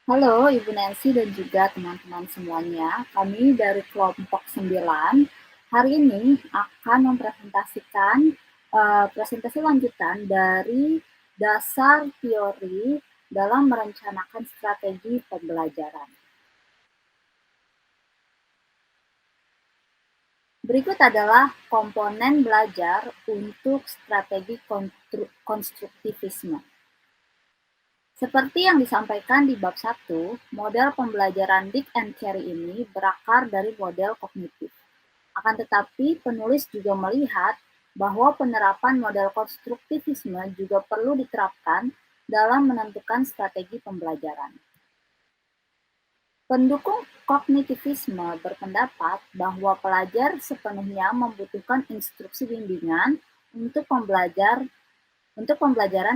Halo Ibu Nancy dan juga teman-teman semuanya. Kami dari kelompok 9 hari ini akan mempresentasikan presentasi lanjutan dari dasar teori dalam merencanakan strategi pembelajaran. Berikut adalah komponen belajar untuk strategi konstruktivisme. Seperti yang disampaikan di bab 1, model pembelajaran Dick and Carey ini berakar dari model kognitif. Akan tetapi, penulis juga melihat bahwa penerapan model konstruktivisme juga perlu diterapkan dalam menentukan strategi pembelajaran. Pendukung kognitivisme berpendapat bahwa pelajar sepenuhnya membutuhkan instruksi bimbingan untuk pembelajaran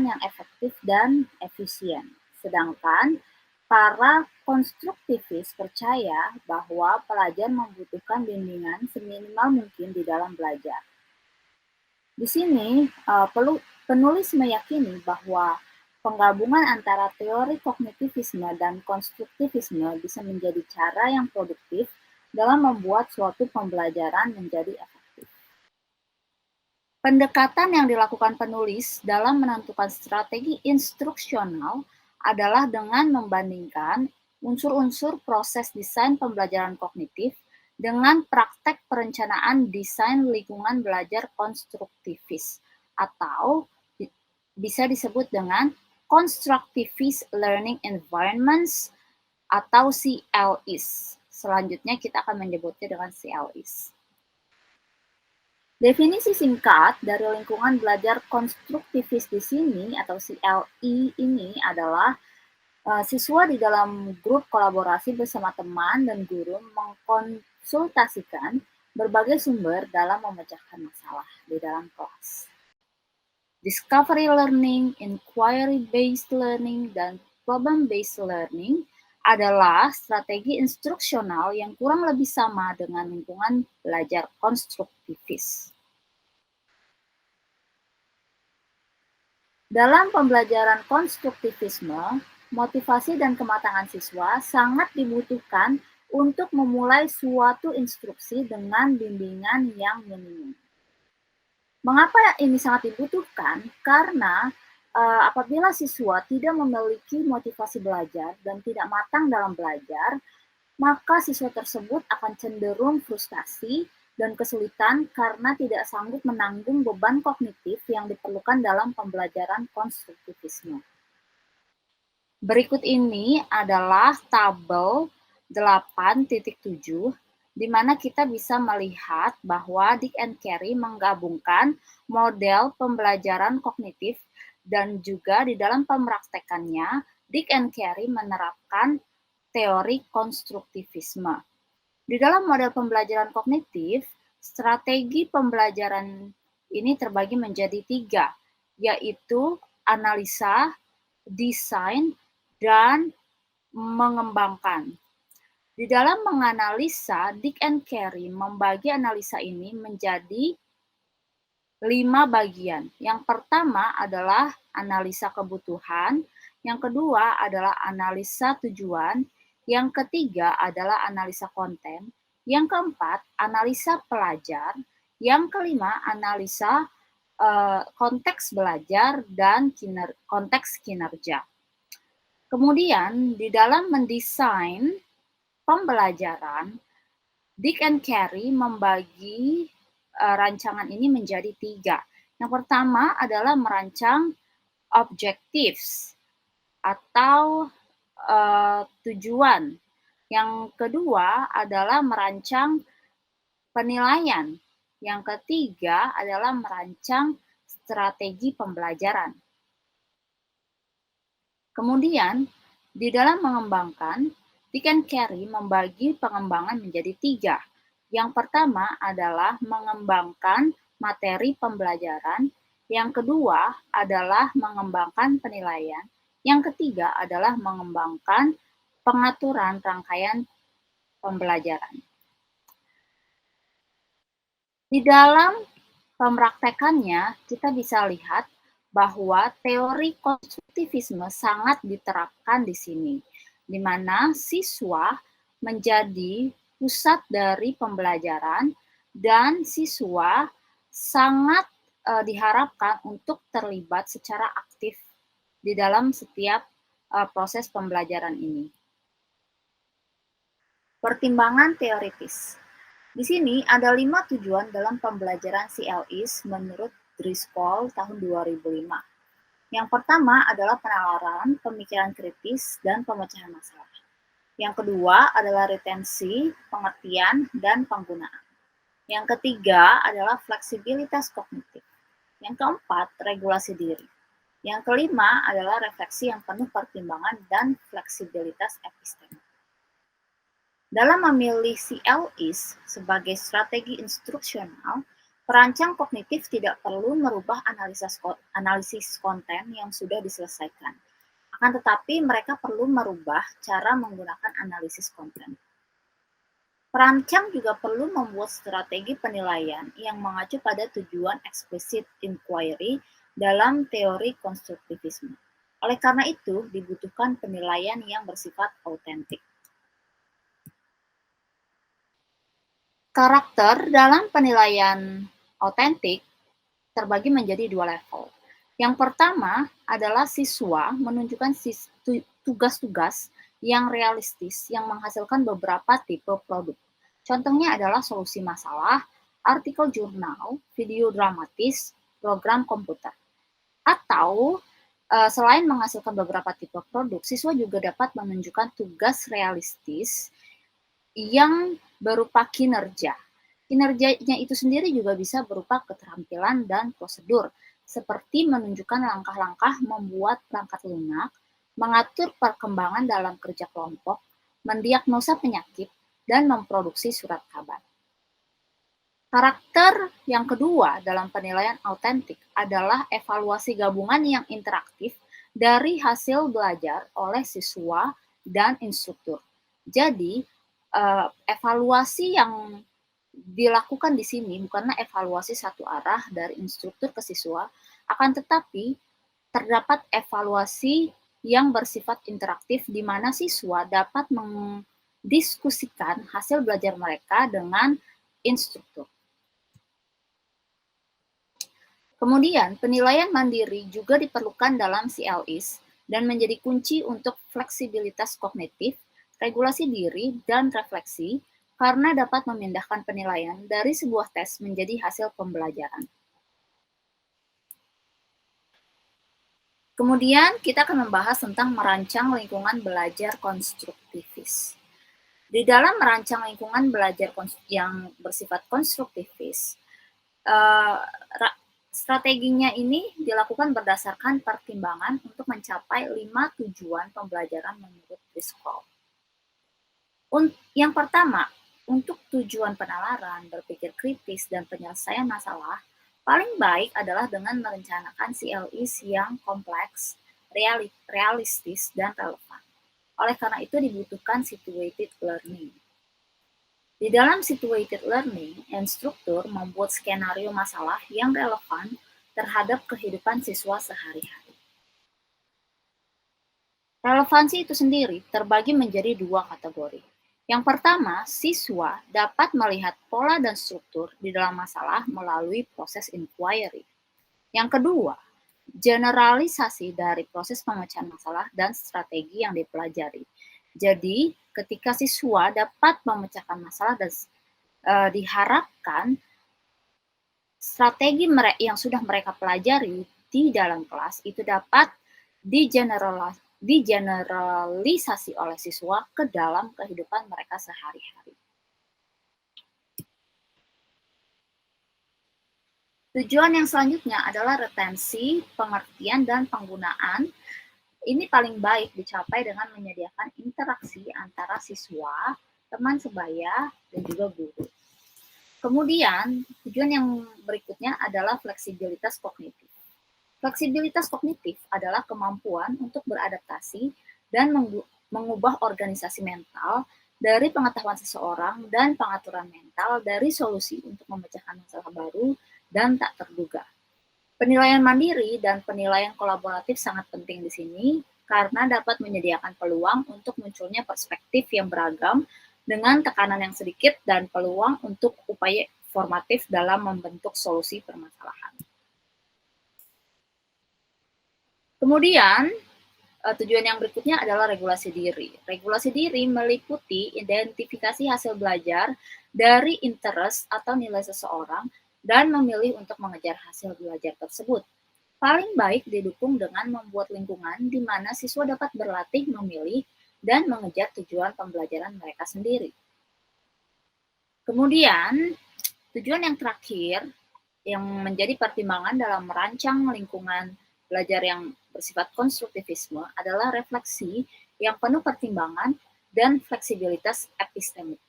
yang efektif dan efisien. Sedangkan para konstruktivis percaya bahwa pelajar membutuhkan bimbingan seminimal mungkin di dalam belajar. Di sini penulis meyakini bahwa penggabungan antara teori kognitivisme dan konstruktivisme bisa menjadi cara yang produktif dalam membuat suatu pembelajaran menjadi efektif. Pendekatan yang dilakukan penulis dalam menentukan strategi instruksional adalah dengan membandingkan unsur-unsur proses desain pembelajaran kognitif dengan praktek perencanaan desain lingkungan belajar konstruktivis atau bisa disebut dengan Constructivist Learning Environments atau CLEs. Selanjutnya kita akan menyebutnya dengan CLEs. Definisi singkat dari lingkungan belajar konstruktivis di sini atau CLE ini adalah siswa di dalam grup kolaborasi bersama teman dan guru mengkonsultasikan berbagai sumber dalam memecahkan masalah di dalam kelas. Discovery learning, inquiry-based learning, dan problem-based learning adalah strategi instruksional yang kurang lebih sama dengan lingkungan belajar konstruktivis. Dalam pembelajaran konstruktivisme, motivasi dan kematangan siswa sangat dibutuhkan untuk memulai suatu instruksi dengan bimbingan yang minimum. Mengapa ini sangat dibutuhkan? Karena apabila siswa tidak memiliki motivasi belajar dan tidak matang dalam belajar, maka siswa tersebut akan cenderung frustasi dan kesulitan karena tidak sanggup menanggung beban kognitif yang diperlukan dalam pembelajaran konstruktivisme. Berikut ini adalah tabel 8.7 di mana kita bisa melihat bahwa Dick and Carey menggabungkan model pembelajaran kognitif dan juga di dalam pempraktekannya Dick and Carey menerapkan teori konstruktivisme. Di dalam model pembelajaran kognitif, strategi pembelajaran ini terbagi menjadi 3, yaitu analisa, desain, dan mengembangkan. Di dalam menganalisa, Dick and Carey membagi analisa ini menjadi 5 bagian. Yang pertama adalah analisa kebutuhan, yang kedua adalah analisa tujuan, yang ketiga adalah analisa konten, yang keempat analisa pelajar, yang kelima analisa konteks belajar dan konteks kinerja. Kemudian di dalam mendesain pembelajaran, Dick and Carey membagi rancangan ini menjadi 3. Yang pertama adalah merancang objectives atau tujuan. Yang kedua adalah merancang penilaian. Yang ketiga adalah merancang strategi pembelajaran. Kemudian, di dalam mengembangkan, Dick and Carey membagi pengembangan menjadi 3. Yang pertama adalah mengembangkan materi pembelajaran, yang kedua adalah mengembangkan penilaian, yang ketiga adalah mengembangkan pengaturan rangkaian pembelajaran. Di dalam pempraktekannya, kita bisa lihat bahwa teori konstruktivisme sangat diterapkan di sini, di mana siswa menjadi pusat dari pembelajaran dan siswa sangat diharapkan untuk terlibat secara aktif di dalam setiap proses pembelajaran ini. Pertimbangan teoritis. Di sini ada 5 tujuan dalam pembelajaran CLIS menurut Driscoll tahun 2005. Yang pertama adalah penalaran, pemikiran kritis, dan pemecahan masalah. Yang kedua adalah retensi, pengertian, dan penggunaan. Yang ketiga adalah fleksibilitas kognitif. Yang keempat, regulasi diri. Yang kelima adalah refleksi yang penuh pertimbangan dan fleksibilitas epistemik. Dalam memilih CLIS sebagai strategi instruksional, perancang kognitif tidak perlu merubah analisis konten yang sudah diselesaikan. Akan tetapi mereka perlu merubah cara menggunakan analisis konten. Perancang juga perlu membuat strategi penilaian yang mengacu pada tujuan explicit inquiry dalam teori konstruktivisme. Oleh karena itu, dibutuhkan penilaian yang bersifat autentik. Karakter dalam penilaian autentik terbagi menjadi 2 level. Yang pertama adalah siswa menunjukkan tugas-tugas yang realistis yang menghasilkan beberapa tipe produk. Contohnya adalah solusi masalah, artikel jurnal, video dramatis, program komputer. Atau selain menghasilkan beberapa tipe produk, siswa juga dapat menunjukkan tugas realistis yang berupa kinerja. Kinerjanya itu sendiri juga bisa berupa keterampilan dan prosedur, seperti menunjukkan langkah-langkah membuat perangkat lunak, mengatur perkembangan dalam kerja kelompok, mendiagnosa penyakit, dan memproduksi surat kabar. Karakter yang kedua dalam penilaian autentik adalah evaluasi gabungan yang interaktif dari hasil belajar oleh siswa dan instruktur. Jadi, evaluasi yang dilakukan di sini bukanlah evaluasi satu arah dari instruktur ke siswa, akan tetapi terdapat evaluasi yang bersifat interaktif di mana siswa dapat mendiskusikan hasil belajar mereka dengan instruktur. Kemudian, penilaian mandiri juga diperlukan dalam CLIS dan menjadi kunci untuk fleksibilitas kognitif, regulasi diri, dan refleksi karena dapat memindahkan penilaian dari sebuah tes menjadi hasil pembelajaran. Kemudian kita akan membahas tentang merancang lingkungan belajar konstruktivis. Di dalam merancang lingkungan belajar yang bersifat konstruktivis, strateginya ini dilakukan berdasarkan pertimbangan untuk mencapai 5 tujuan pembelajaran menurut Driscoll. Yang pertama, untuk tujuan penalaran, berpikir kritis, dan penyelesaian masalah, paling baik adalah dengan merencanakan CLIS yang kompleks, realistis, dan relevan. Oleh karena itu dibutuhkan situated learning. Di dalam situated learning, instruktur membuat skenario masalah yang relevan terhadap kehidupan siswa sehari-hari. Relevansi itu sendiri terbagi menjadi 2 kategori. Yang pertama, siswa dapat melihat pola dan struktur di dalam masalah melalui proses inquiry. Yang kedua, generalisasi dari proses pemecahan masalah dan strategi yang dipelajari. Jadi, ketika siswa dapat memecahkan masalah dan diharapkan strategi yang sudah mereka pelajari di dalam kelas itu dapat digeneralisasi oleh siswa ke dalam kehidupan mereka sehari-hari. Tujuan yang selanjutnya adalah retensi, pengertian, dan penggunaan. Ini paling baik dicapai dengan menyediakan interaksi antara siswa, teman sebaya, dan juga guru. Kemudian, tujuan yang berikutnya adalah fleksibilitas kognitif. Fleksibilitas kognitif adalah kemampuan untuk beradaptasi dan mengubah organisasi mental dari pengetahuan seseorang dan pengaturan mental dari solusi untuk memecahkan masalah baru dan tak terduga. Penilaian mandiri dan penilaian kolaboratif sangat penting di sini karena dapat menyediakan peluang untuk munculnya perspektif yang beragam dengan tekanan yang sedikit dan peluang untuk upaya formatif dalam membentuk solusi permasalahan. Kemudian, tujuan yang berikutnya adalah regulasi diri. Regulasi diri meliputi identifikasi hasil belajar dari interest atau nilai seseorang dan memilih untuk mengejar hasil belajar tersebut. Paling baik didukung dengan membuat lingkungan di mana siswa dapat berlatih memilih dan mengejar tujuan pembelajaran mereka sendiri. Kemudian, tujuan yang terakhir yang menjadi pertimbangan dalam merancang lingkungan belajar yang bersifat konstruktivisme adalah refleksi yang penuh pertimbangan dan fleksibilitas epistemik.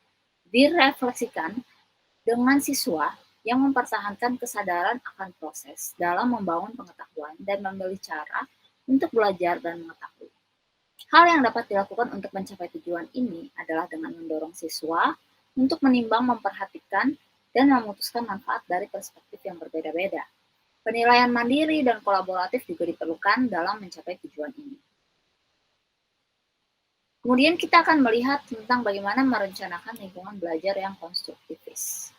Direfleksikan dengan siswa yang mempertahankan kesadaran akan proses dalam membangun pengetahuan dan memilih cara untuk belajar dan mengetahui. Hal yang dapat dilakukan untuk mencapai tujuan ini adalah dengan mendorong siswa untuk menimbang, memperhatikan, dan memutuskan manfaat dari perspektif yang berbeda-beda. Penilaian mandiri dan kolaboratif juga diperlukan dalam mencapai tujuan ini. Kemudian kita akan melihat tentang bagaimana merencanakan lingkungan belajar yang konstruktivis.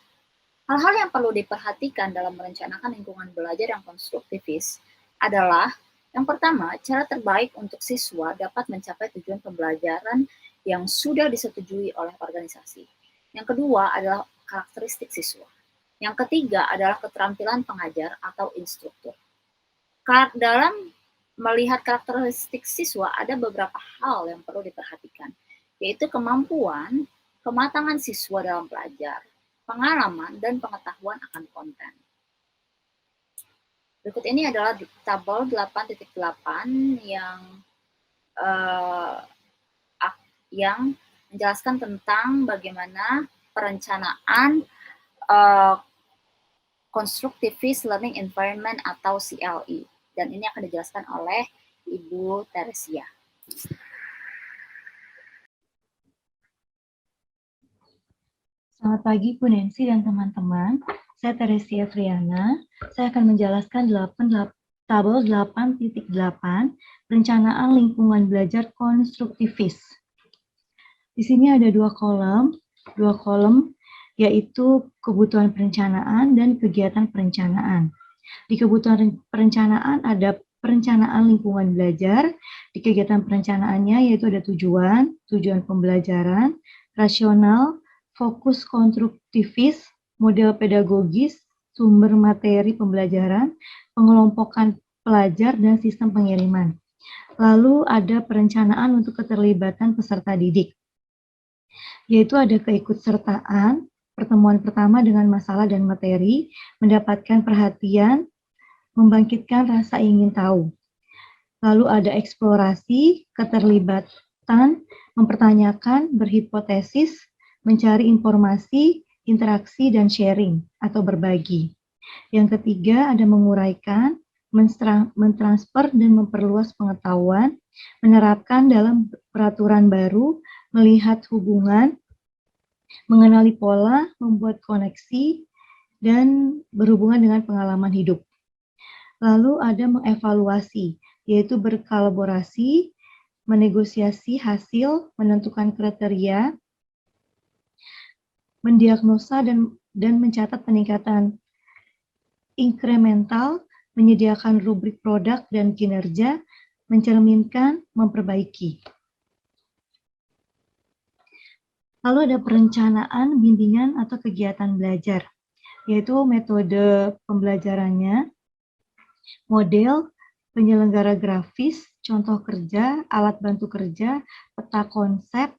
Hal-hal yang perlu diperhatikan dalam merencanakan lingkungan belajar yang konstruktivis adalah yang pertama, cara terbaik untuk siswa dapat mencapai tujuan pembelajaran yang sudah disetujui oleh organisasi. Yang kedua adalah karakteristik siswa. Yang ketiga adalah keterampilan pengajar atau instruktur. Dalam melihat karakteristik siswa, ada beberapa hal yang perlu diperhatikan, yaitu kemampuan, kematangan siswa dalam belajar, pengalaman, dan pengetahuan akan konten. Berikut ini adalah tabel 8.8 yang menjelaskan tentang bagaimana perencanaan Constructivist Learning Environment atau CLE. Dan ini akan dijelaskan oleh Ibu Teresia. Selamat pagi Bu Nancy dan teman-teman. Saya Teresia Friana. Saya akan menjelaskan tabel 8.8 perencanaan lingkungan belajar konstruktivis. Di sini ada dua kolom yaitu kebutuhan perencanaan dan kegiatan perencanaan. Di kebutuhan perencanaan ada perencanaan lingkungan belajar, di kegiatan perencanaannya yaitu ada tujuan pembelajaran, rasional, fokus konstruktivis, model pedagogis, sumber materi pembelajaran, pengelompokan pelajar, dan sistem pengiriman. Lalu ada perencanaan untuk keterlibatan peserta didik, yaitu ada keikutsertaan, pertemuan pertama dengan masalah dan materi, mendapatkan perhatian, membangkitkan rasa ingin tahu. Lalu ada eksplorasi, keterlibatan, mempertanyakan, berhipotesis, mencari informasi, interaksi, dan sharing atau berbagi. Yang ketiga ada menguraikan, mentransfer dan memperluas pengetahuan, menerapkan dalam peraturan baru, melihat hubungan, mengenali pola, membuat koneksi, dan berhubungan dengan pengalaman hidup. Lalu ada mengevaluasi, yaitu berkolaborasi, menegosiasi hasil, menentukan kriteria, mendiagnosa dan mencatat peningkatan inkremental, menyediakan rubrik produk dan kinerja, mencerminkan, memperbaiki. Lalu ada perencanaan, bimbingan, atau kegiatan belajar, yaitu metode pembelajarannya, model, penyelenggara grafis, contoh kerja, alat bantu kerja, peta konsep,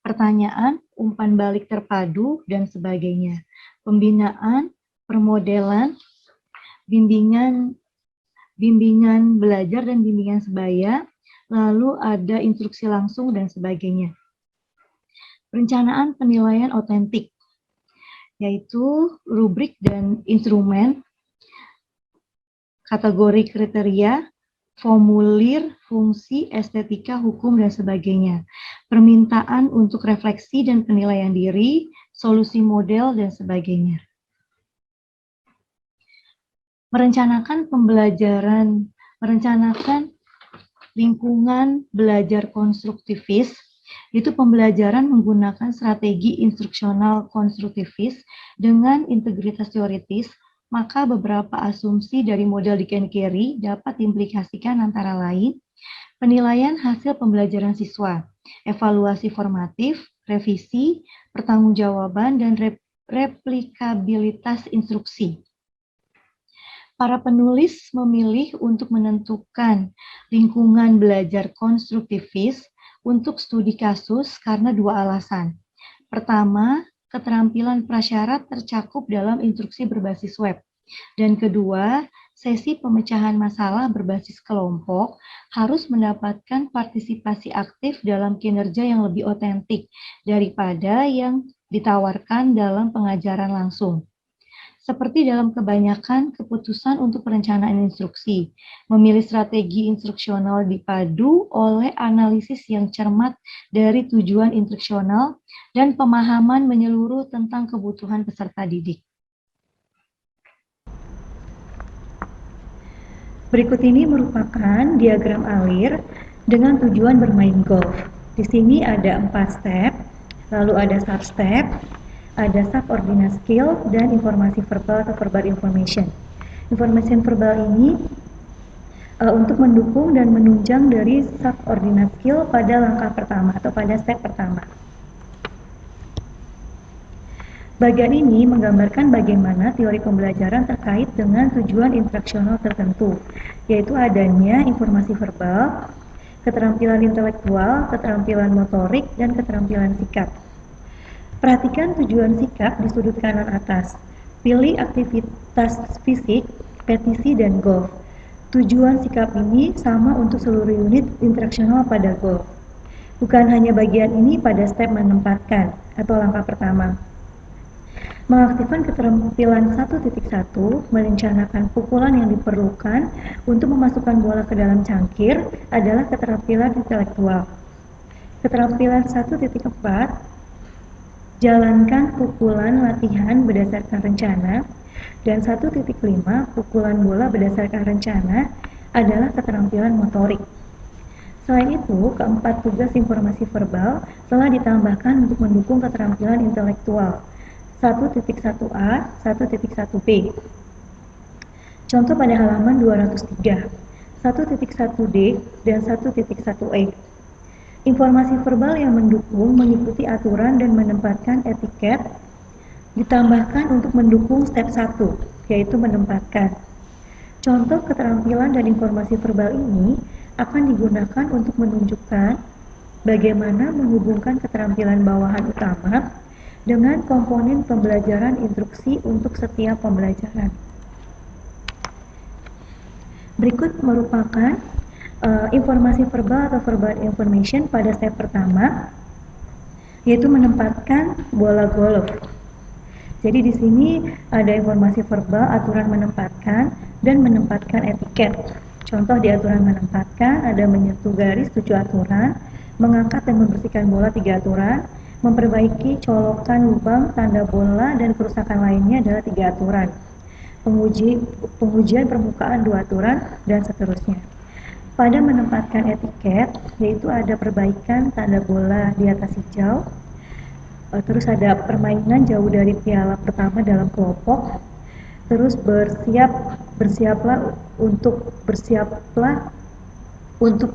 pertanyaan, umpan balik terpadu, dan sebagainya. Pembinaan, permodelan, bimbingan belajar dan bimbingan sebaya, lalu ada instruksi langsung dan sebagainya. Perencanaan penilaian otentik, yaitu rubrik dan instrumen, kategori kriteria, formulir, fungsi, estetika, hukum, dan sebagainya. Permintaan untuk refleksi dan penilaian diri, solusi model, dan sebagainya. Merencanakan pembelajaran, merencanakan lingkungan belajar konstruktivis, itu pembelajaran menggunakan strategi instruksional konstruktivis dengan integritas teoritis, maka beberapa asumsi dari model Dick and Carey dapat diimplikasikan antara lain penilaian hasil pembelajaran siswa, evaluasi formatif, revisi, pertanggungjawaban, dan replikabilitas instruksi. Para penulis memilih untuk menentukan lingkungan belajar konstruktivis untuk studi kasus karena dua alasan. Pertama, keterampilan prasyarat tercakup dalam instruksi berbasis web. Dan kedua, sesi pemecahan masalah berbasis kelompok harus mendapatkan partisipasi aktif dalam kinerja yang lebih otentik daripada yang ditawarkan dalam pengajaran langsung. Seperti dalam kebanyakan keputusan untuk perencanaan instruksi, memilih strategi instruksional dipadu oleh analisis yang cermat dari tujuan instruksional dan pemahaman menyeluruh tentang kebutuhan peserta didik. Berikut ini merupakan diagram alir dengan tujuan bermain golf. Di sini ada 4 step, lalu ada sub-step, ada subordinate skill, dan informasi verbal atau verbal information. Informasi verbal ini untuk mendukung dan menunjang dari subordinate skill pada langkah pertama atau pada step pertama. Bagian ini menggambarkan bagaimana teori pembelajaran terkait dengan tujuan instruksional tertentu, yaitu adanya informasi verbal, keterampilan intelektual, keterampilan motorik, dan keterampilan sikap. Perhatikan tujuan sikap di sudut kanan atas. Pilih aktivitas fisik, petisi, dan golf. Tujuan sikap ini sama untuk seluruh unit instruksional pada golf. Bukan hanya bagian ini pada step menempatkan atau langkah pertama. Mengaktifkan keterampilan 1.1, merencanakan pukulan yang diperlukan untuk memasukkan bola ke dalam cangkir adalah keterampilan intelektual. Keterampilan 1.4, jalankan pukulan latihan berdasarkan rencana, dan 1.5, pukulan bola berdasarkan rencana adalah keterampilan motorik. Selain itu, keempat tugas informasi verbal telah ditambahkan untuk mendukung keterampilan intelektual 1.1a, 1.1b. Contoh pada halaman 203, 1.1d, dan 1.1e. Informasi verbal yang mendukung mengikuti aturan dan menempatkan etiket ditambahkan untuk mendukung step 1, yaitu menempatkan. Contoh keterampilan dan informasi verbal ini akan digunakan untuk menunjukkan bagaimana menghubungkan keterampilan bawahan utama dengan komponen pembelajaran instruksi untuk setiap pembelajaran. Berikut merupakan informasi verbal atau verbal information pada step pertama, yaitu menempatkan bola golf. Jadi di sini ada informasi verbal, aturan menempatkan, dan menempatkan etiket. Contoh di aturan menempatkan ada menyentuh garis 7 aturan, mengangkat dan membersihkan bola 3 aturan, memperbaiki colokan lubang tanda bola dan kerusakan lainnya adalah 3 aturan. Pengujian permukaan 2 aturan, dan seterusnya. Pada menempatkan etiket, yaitu ada perbaikan tanda bola di atas hijau, terus ada permainan jauh dari piala pertama dalam kelompok, terus bersiaplah untuk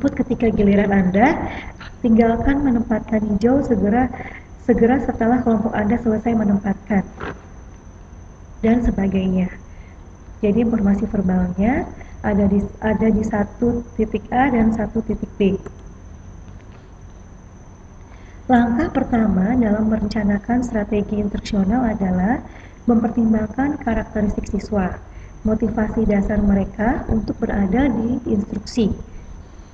put ketika giliran Anda, tinggalkan menempatkan hijau segera setelah kelompok Anda selesai menempatkan, dan sebagainya. Jadi informasi verbalnya ada di 1.A dan 1.B. Langkah pertama dalam merencanakan strategi instruksional adalah mempertimbangkan karakteristik siswa, motivasi dasar mereka untuk berada di instruksi,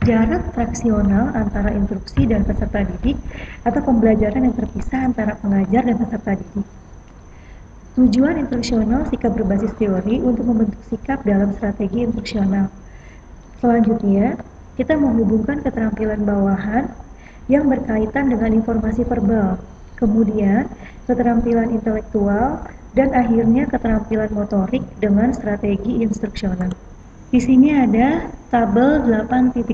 jarak fraksional antara instruksi dan peserta didik atau pembelajaran yang terpisah antara pengajar dan peserta didik. Tujuan instruksional sikap berbasis teori untuk membentuk sikap dalam strategi instruksional. Selanjutnya, kita menghubungkan keterampilan bawahan yang berkaitan dengan informasi verbal, kemudian keterampilan intelektual, dan akhirnya keterampilan motorik dengan strategi instruksional. Di sini ada tabel 8.9.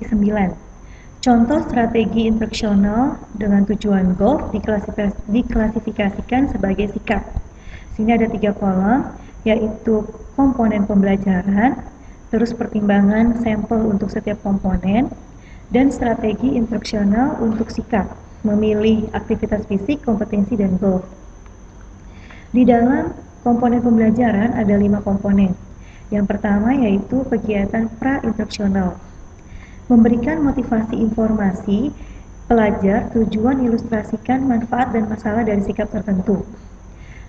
Contoh strategi instruksional dengan tujuan goal diklasifikasikan sebagai sikap. Sini ada 3 kolom, yaitu komponen pembelajaran, terus pertimbangan sampel untuk setiap komponen, dan strategi instruksional untuk sikap, memilih aktivitas fisik, kompetensi, dan goal. Di dalam komponen pembelajaran ada 5 komponen. Yang pertama yaitu kegiatan pra-instruksional. Memberikan motivasi informasi pelajar tujuan ilustrasikan manfaat dan masalah dari sikap tertentu.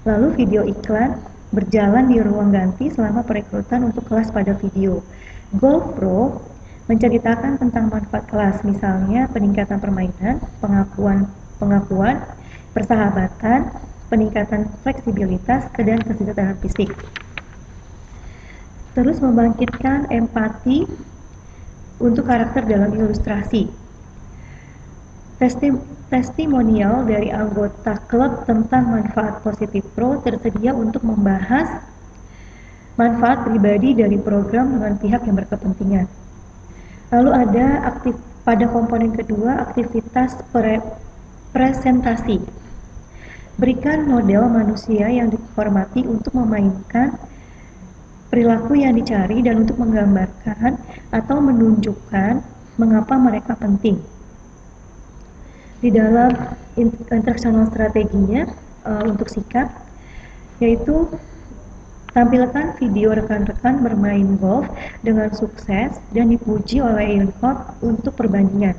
Lalu video iklan berjalan di ruang ganti selama perekrutan untuk kelas pada video. Goal Pro menceritakan tentang manfaat kelas, misalnya peningkatan permainan, pengakuan, persahabatan, peningkatan fleksibilitas, dan kesehatan fisik. Terus membangkitkan empati untuk karakter dalam ilustrasi. Testimonial dari anggota klub tentang manfaat positif pro tersedia untuk membahas manfaat pribadi dari program dengan pihak yang berkepentingan. Lalu ada pada komponen kedua aktivitas presentasi. Berikan model manusia yang dihormati untuk memainkan perilaku yang dicari dan untuk menggambarkan atau menunjukkan mengapa mereka penting. Di dalam instruksional strateginya untuk sikap, yaitu tampilkan video rekan-rekan bermain golf dengan sukses dan dipuji oleh Ilhop untuk perbandingan.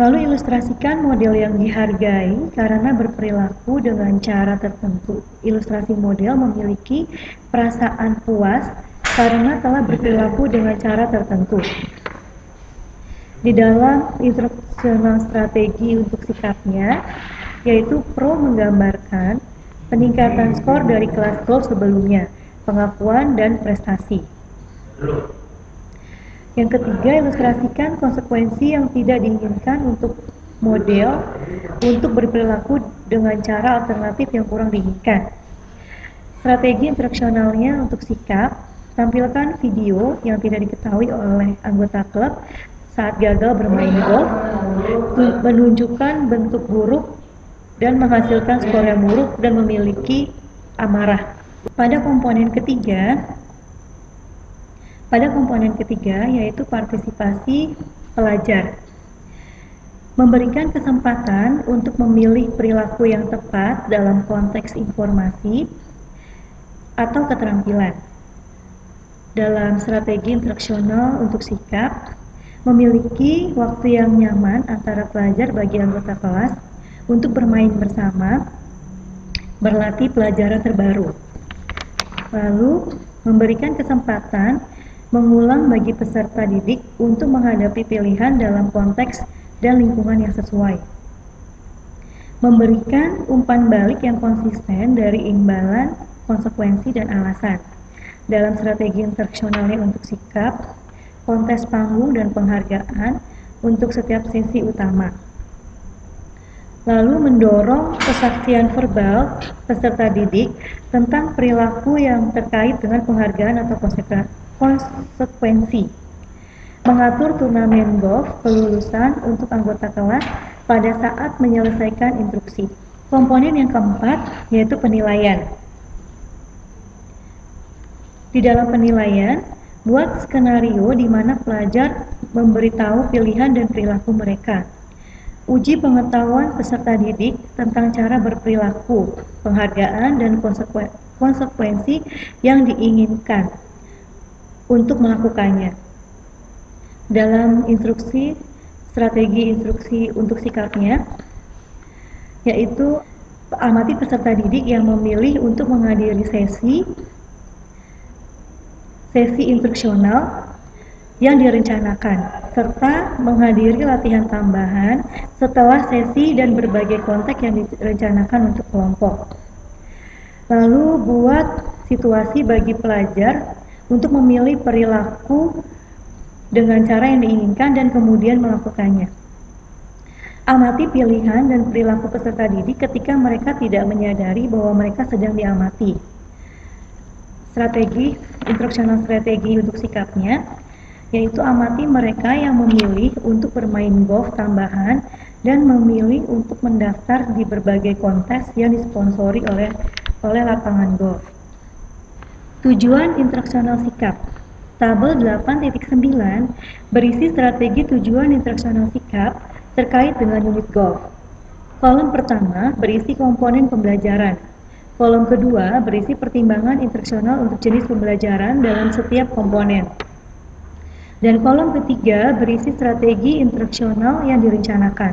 Lalu ilustrasikan model yang dihargai karena berperilaku dengan cara tertentu. Ilustrasi model memiliki perasaan puas karena telah berperilaku dengan cara tertentu. Di dalam instruksional strategi untuk sikapnya, yaitu pro menggambarkan peningkatan skor dari kelas golf sebelumnya, pengakuan dan prestasi. Yang ketiga, ilustrasikan konsekuensi yang tidak diinginkan untuk model untuk berperilaku dengan cara alternatif yang kurang diinginkan. Strategi instruksionalnya untuk sikap, tampilkan video yang tidak diketahui oleh anggota klub saat gagal bermain golf, menunjukkan bentuk buruk dan menghasilkan skor yang buruk dan memiliki amarah. Pada komponen ketiga yaitu partisipasi pelajar. Memberikan kesempatan untuk memilih perilaku yang tepat dalam konteks informasi atau keterampilan. Dalam strategi instruksional untuk sikap, memiliki waktu yang nyaman antara pelajar bagi anggota kelas untuk bermain bersama, berlatih pelajaran terbaru. Lalu, memberikan kesempatan mengulang bagi peserta didik untuk menghadapi pilihan dalam konteks dan lingkungan yang sesuai. Memberikan umpan balik yang konsisten dari imbalan, konsekuensi, dan alasan. Dalam strategi instruksionalnya untuk sikap, kontes panggung dan penghargaan untuk setiap sesi utama. Lalu mendorong kesaksian verbal peserta didik tentang perilaku yang terkait dengan penghargaan atau konsekuensi. Mengatur turnamen golf kelulusan untuk anggota kelas pada saat menyelesaikan instruksi. Komponen yang keempat yaitu penilaian. Di dalam penilaian, buat skenario di mana pelajar memberitahu pilihan dan perilaku mereka. Uji pengetahuan peserta didik tentang cara berperilaku, penghargaan, dan konsekuensi yang diinginkan untuk melakukannya. Dalam strategi instruksi untuk sikapnya, yaitu amati peserta didik yang memilih untuk menghadiri sesi instruksional yang direncanakan, serta menghadiri latihan tambahan setelah sesi dan berbagai konteks yang direncanakan untuk kelompok. Lalu buat situasi bagi pelajar untuk memilih perilaku dengan cara yang diinginkan dan kemudian melakukannya. Amati pilihan dan perilaku peserta didik ketika mereka tidak menyadari bahwa mereka sedang diamati. Instruksional strategi untuk sikapnya, yaitu amati mereka yang memilih untuk bermain golf tambahan dan memilih untuk mendaftar di berbagai kontes yang disponsori oleh lapangan golf. Tujuan instruksional sikap. Tabel 8.9 berisi strategi tujuan instruksional sikap terkait dengan unit golf. Kolom pertama berisi komponen pembelajaran. Kolom kedua berisi pertimbangan instruksional untuk jenis pembelajaran dalam setiap komponen. Dan kolom ketiga berisi strategi instruksional yang direncanakan.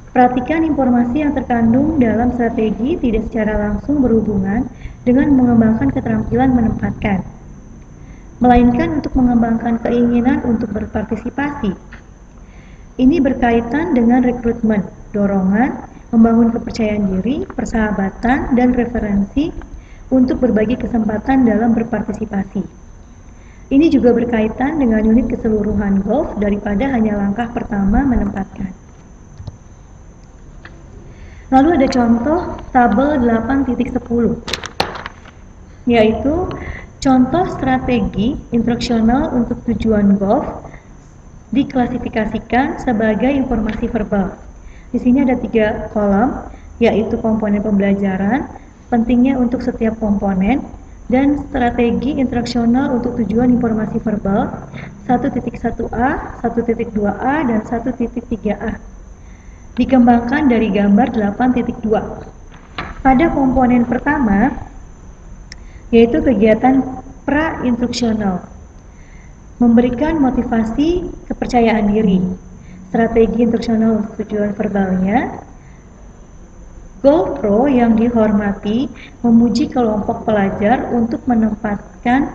Perhatikan informasi yang terkandung dalam strategi tidak secara langsung berhubungan dengan mengembangkan keterampilan menempatkan, melainkan untuk mengembangkan keinginan untuk berpartisipasi. Ini berkaitan dengan rekrutmen, dorongan, membangun kepercayaan diri, persahabatan, dan referensi untuk berbagi kesempatan dalam berpartisipasi. Ini juga berkaitan dengan unit keseluruhan golf daripada hanya langkah pertama menempatkan. Lalu ada contoh tabel 8.10, yaitu contoh strategi instruksional untuk tujuan golf diklasifikasikan sebagai informasi verbal. Di sini ada 3 kolom, yaitu komponen pembelajaran, pentingnya untuk setiap komponen, dan strategi instruksional untuk tujuan informasi verbal 1.1a, 1.2a, dan 1.3a. Dikembangkan dari gambar 8.2. Pada komponen pertama, yaitu kegiatan pra-instruksional, memberikan motivasi kepercayaan diri. Strategi instruksional untuk tujuan verbalnya, Golf Pro yang dihormati memuji kelompok pelajar untuk menempatkan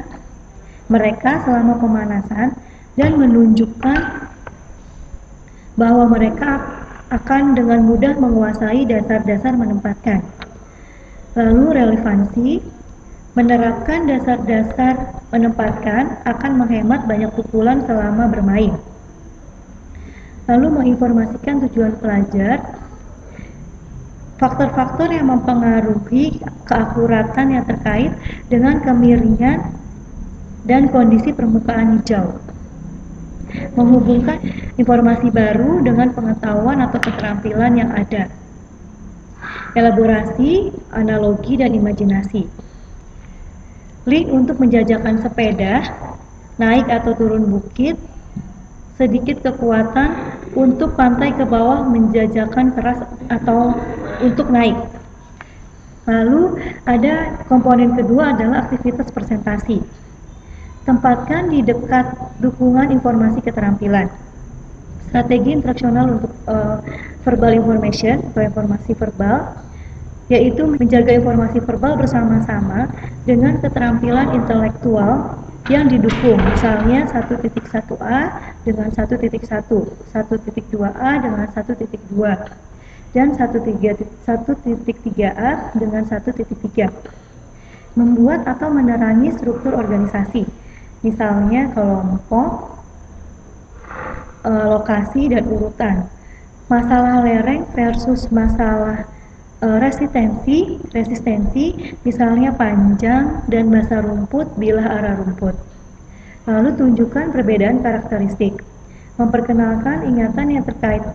mereka selama pemanasan dan menunjukkan bahwa mereka akan dengan mudah menguasai dasar-dasar menempatkan. Lalu relevansi, menerapkan dasar-dasar menempatkan akan menghemat banyak pukulan selama bermain. Lalu menginformasikan tujuan pelajar, faktor-faktor yang mempengaruhi keakuratan yang terkait dengan kemiringan dan kondisi permukaan hijau. Menghubungkan informasi baru dengan pengetahuan atau keterampilan yang ada. Elaborasi, analogi, dan imajinasi. Link untuk menjajakan sepeda, naik atau turun bukit, sedikit kekuatan untuk pantai ke bawah menjajakan keras atau untuk naik. Lalu ada komponen kedua adalah aktivitas presentasi. Tempatkan di dekat dukungan informasi keterampilan. Strategi instruksional untuk verbal information atau informasi verbal, yaitu menjaga informasi verbal bersama-sama dengan keterampilan intelektual yang didukung, misalnya 1.1a dengan 1.1, 1.2a dengan 1.2, dan 1.3a dengan 1.3. Membuat atau menerangi struktur organisasi, misalnya kelompok, lokasi, dan urutan. Masalah lereng versus masalah resistensi, misalnya panjang dan basah rumput, bilah arah rumput. Lalu tunjukkan perbedaan karakteristik. Memperkenalkan ingatan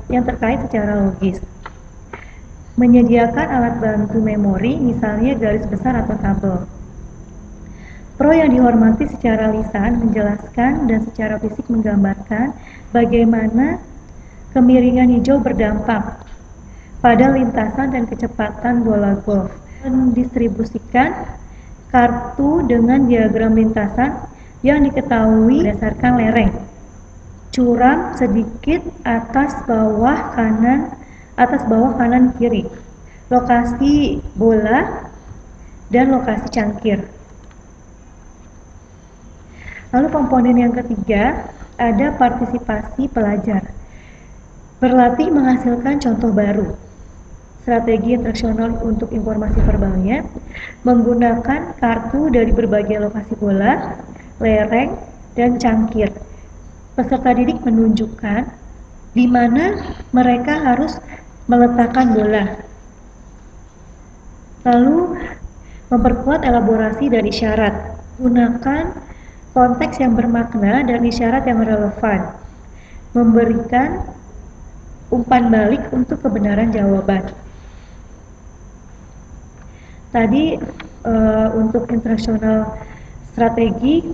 yang terkait secara logis. Menyediakan alat bantu memori, misalnya garis besar atau tabel. Pro yang dihormati secara lisan menjelaskan dan secara fisik menggambarkan bagaimana kemiringan hijau berdampak pada lintasan dan kecepatan bola golf. Mendistribusikan kartu dengan diagram lintasan yang diketahui berdasarkan lereng. Curam sedikit atas bawah kanan kiri. Lokasi bola dan lokasi cangkir. Lalu komponen yang ketiga ada partisipasi pelajar. Berlatih menghasilkan contoh baru. Strategi instruksional untuk informasi verbalnya, menggunakan kartu dari berbagai lokasi bola, lereng, dan cangkir. Peserta didik menunjukkan di mana mereka harus meletakkan bola. Lalu memperkuat elaborasi dan isyarat. Gunakan konteks yang bermakna dan isyarat yang relevan, memberikan umpan balik untuk kebenaran jawaban. Tadi untuk instruksional strategi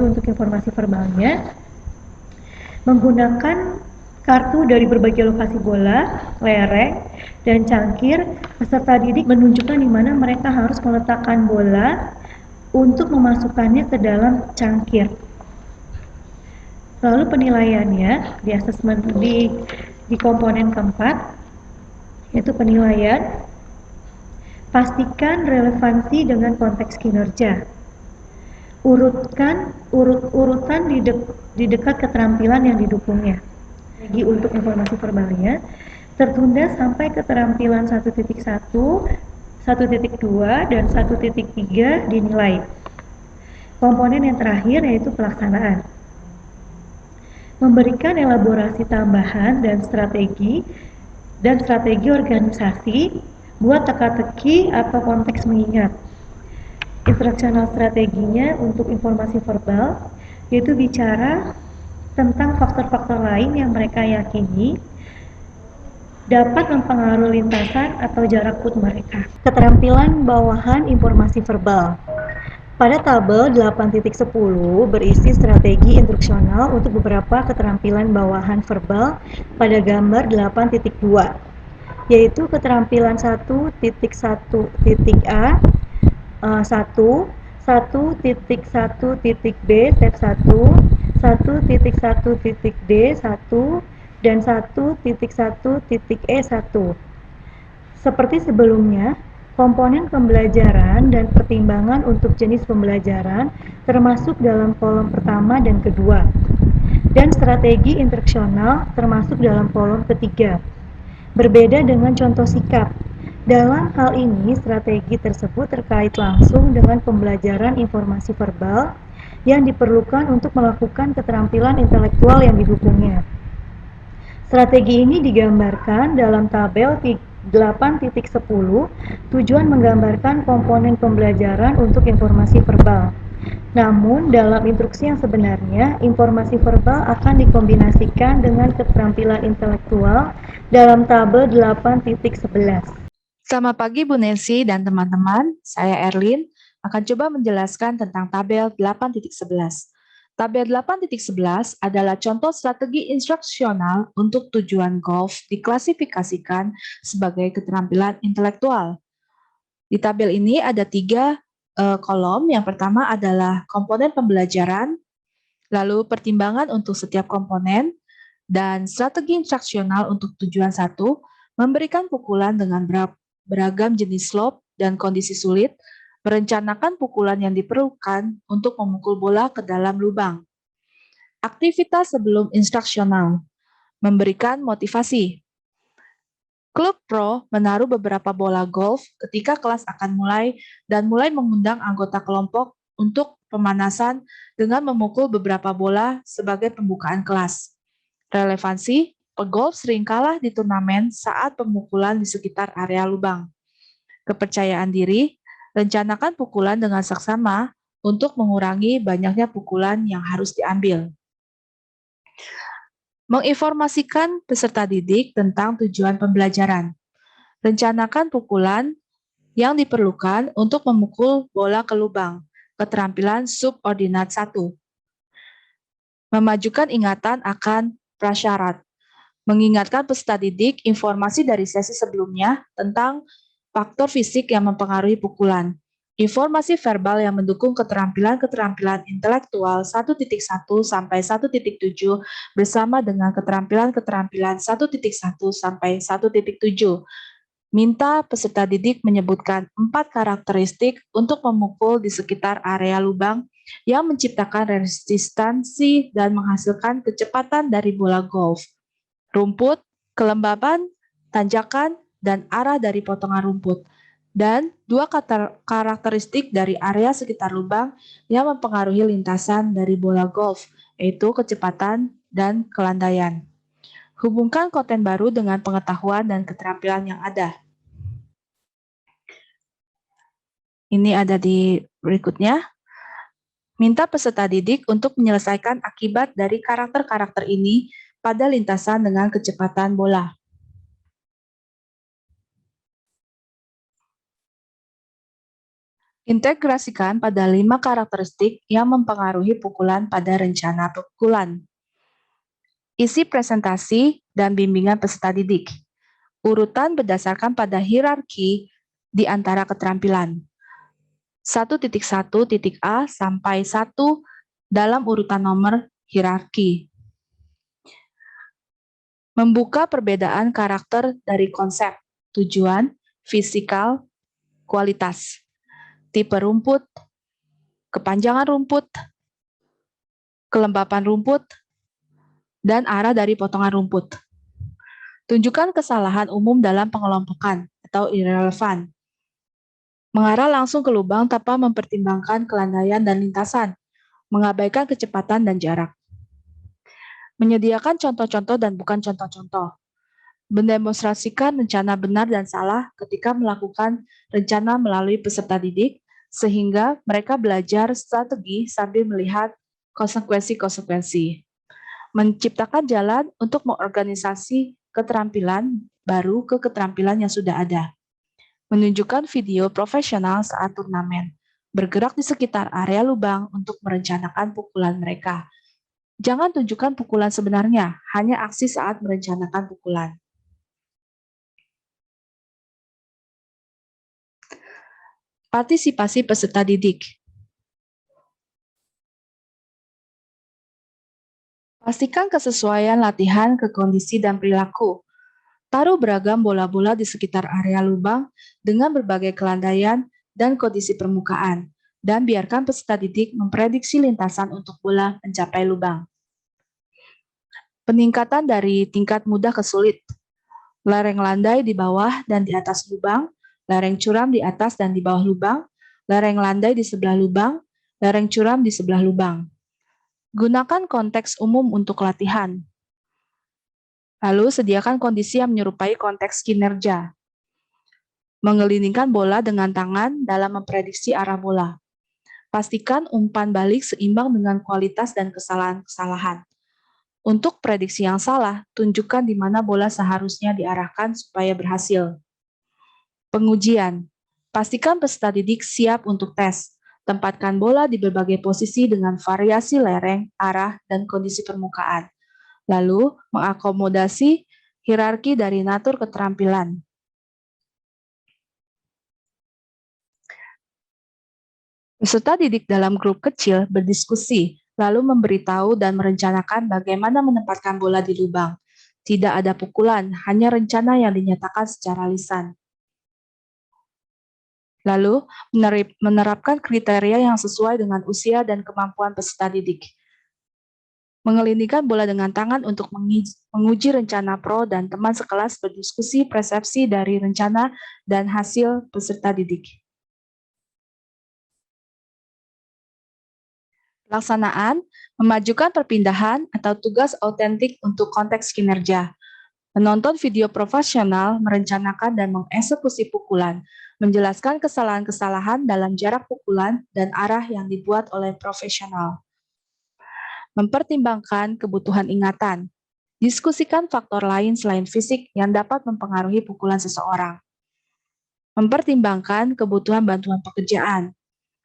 untuk informasi verbalnya menggunakan kartu dari berbagai lokasi bola, lereng, dan cangkir. Peserta didik menunjukkan di mana mereka harus meletakkan bola untuk memasukkannya ke dalam cangkir. Lalu penilaiannya di asesmen di komponen keempat, yaitu penilaian. Pastikan relevansi dengan konteks kinerja. Urutan di dekat keterampilan yang didukungnya. Strategi untuk informasi verbalnya tertunda sampai keterampilan 1.1, 1.2, dan 1.3 dinilai. Komponen yang terakhir yaitu pelaksanaan. Memberikan elaborasi tambahan dan strategi organisasi buat teka-teki atau konteks mengingat. Instruksional strateginya untuk informasi verbal yaitu bicara tentang faktor-faktor lain yang mereka yakini dapat mempengaruhi lintasan atau jarak put mereka. Keterampilan bawahan informasi verbal. Pada tabel 8.10 berisi strategi instruksional untuk beberapa keterampilan bawahan verbal pada gambar 8.2, yaitu keterampilan 1.1.a, 1.1.b step 1, 1.1.d 1, dan 1.1.e1. Seperti sebelumnya, komponen pembelajaran dan pertimbangan untuk jenis pembelajaran termasuk dalam kolom pertama dan kedua, dan strategi instruksional termasuk dalam kolom ketiga. Berbeda dengan contoh sikap. Dalam hal ini, strategi tersebut terkait langsung dengan pembelajaran informasi verbal yang diperlukan untuk melakukan keterampilan intelektual yang didukungnya. Strategi ini digambarkan dalam tabel 8.10. Tujuan menggambarkan komponen pembelajaran untuk informasi verbal. Namun, dalam instruksi yang sebenarnya, informasi verbal akan dikombinasikan dengan keterampilan intelektual dalam tabel 8.11. Selamat pagi Bu Nancy dan teman-teman, saya Erlin akan coba menjelaskan tentang tabel 8.11. Tabel 8.11 adalah contoh strategi instruksional untuk tujuan golf diklasifikasikan sebagai keterampilan intelektual. Di tabel ini ada 3 kolom. Yang pertama adalah komponen pembelajaran, lalu pertimbangan untuk setiap komponen, dan strategi instruksional untuk tujuan 1, memberikan pukulan dengan beragam jenis slope dan kondisi sulit, merencanakan pukulan yang diperlukan untuk memukul bola ke dalam lubang. Aktivitas sebelum instruksional, memberikan motivasi. Klub pro menaruh beberapa bola golf ketika kelas akan mulai dan mulai mengundang anggota kelompok untuk pemanasan dengan memukul beberapa bola sebagai pembukaan kelas. Relevansi, pegolf sering kalah di turnamen saat pemukulan di sekitar area lubang. Kepercayaan diri, rencanakan pukulan dengan saksama untuk mengurangi banyaknya pukulan yang harus diambil. Menginformasikan peserta didik tentang tujuan pembelajaran. Rencanakan pukulan yang diperlukan untuk memukul bola ke lubang. Keterampilan subordinat 1. Memajukan ingatan akan prasyarat. Mengingatkan peserta didik informasi dari sesi sebelumnya tentang faktor fisik yang mempengaruhi pukulan. Informasi verbal yang mendukung keterampilan-keterampilan intelektual 1.1 sampai 1.7 bersama dengan keterampilan-keterampilan 1.1 sampai 1.7. Minta peserta didik menyebutkan 4 karakteristik untuk memukul di sekitar area lubang yang menciptakan resistansi dan menghasilkan kecepatan dari bola golf. Rumput, kelembaban, tanjakan, dan arah dari potongan rumput. Dan 2 karakteristik dari area sekitar lubang yang mempengaruhi lintasan dari bola golf, yaitu kecepatan dan kelandaian. Hubungkan konten baru dengan pengetahuan dan keterampilan yang ada. Ini ada di berikutnya. Minta peserta didik untuk menyelesaikan akibat dari karakter-karakter ini pada lintasan dengan kecepatan bola. Integrasikan pada 5 karakteristik yang mempengaruhi pukulan pada rencana pukulan. Isi presentasi dan bimbingan peserta didik. Urutan berdasarkan pada hierarki di antara keterampilan. 1.1.a sampai 1 dalam urutan nomor hierarki. Membuka perbedaan karakter dari konsep, tujuan, fisikal, kualitas, tipe rumput, kepanjangan rumput, kelembapan rumput, dan arah dari potongan rumput. Tunjukkan kesalahan umum dalam pengelompokan atau irrelevan. Mengarah langsung ke lubang tanpa mempertimbangkan kelandaian dan lintasan, mengabaikan kecepatan dan jarak. Menyediakan contoh-contoh dan bukan contoh-contoh. Mendemonstrasikan rencana benar dan salah ketika melakukan rencana melalui peserta didik, sehingga mereka belajar strategi sambil melihat konsekuensi-konsekuensi. Menciptakan jalan untuk mengorganisasi keterampilan baru ke keterampilan yang sudah ada. Menunjukkan video profesional saat turnamen, bergerak di sekitar area lubang untuk merencanakan pukulan mereka. Jangan tunjukkan pukulan sebenarnya, hanya aksi saat merencanakan pukulan. Partisipasi peserta didik. Pastikan kesesuaian latihan ke kondisi dan perilaku. Taruh beragam bola-bola di sekitar area lubang dengan berbagai kelandaian dan kondisi permukaan, dan biarkan peserta didik memprediksi lintasan untuk bola mencapai lubang. Peningkatan dari tingkat mudah ke sulit. Lereng landai di bawah dan di atas lubang, lereng curam di atas dan di bawah lubang, lereng landai di sebelah lubang, lereng curam di sebelah lubang. Gunakan konteks umum untuk latihan. Lalu sediakan kondisi yang menyerupai konteks kinerja. Mengelilingkan bola dengan tangan dalam memprediksi arah bola. Pastikan umpan balik seimbang dengan kualitas dan kesalahan-kesalahan. Untuk prediksi yang salah, tunjukkan di mana bola seharusnya diarahkan supaya berhasil. Pengujian. Pastikan peserta didik siap untuk tes. Tempatkan bola di berbagai posisi dengan variasi lereng, arah, dan kondisi permukaan. Lalu, mengakomodasi hierarki dari natur keterampilan. Peserta didik dalam grup kecil berdiskusi, lalu memberitahu dan merencanakan bagaimana menempatkan bola di lubang. Tidak ada pukulan, hanya rencana yang dinyatakan secara lisan. Lalu, menerapkan kriteria yang sesuai dengan usia dan kemampuan peserta didik. Mengelilingkan bola dengan tangan untuk menguji rencana pro dan teman sekelas berdiskusi persepsi dari rencana dan hasil peserta didik. Pelaksanaan, memajukan perpindahan atau tugas autentik untuk konteks kinerja. Menonton video profesional, merencanakan dan mengeksekusi pukulan, menjelaskan kesalahan-kesalahan dalam jarak pukulan dan arah yang dibuat oleh profesional. Mempertimbangkan kebutuhan ingatan. Diskusikan faktor lain selain fisik yang dapat mempengaruhi pukulan seseorang. Mempertimbangkan kebutuhan bantuan pekerjaan.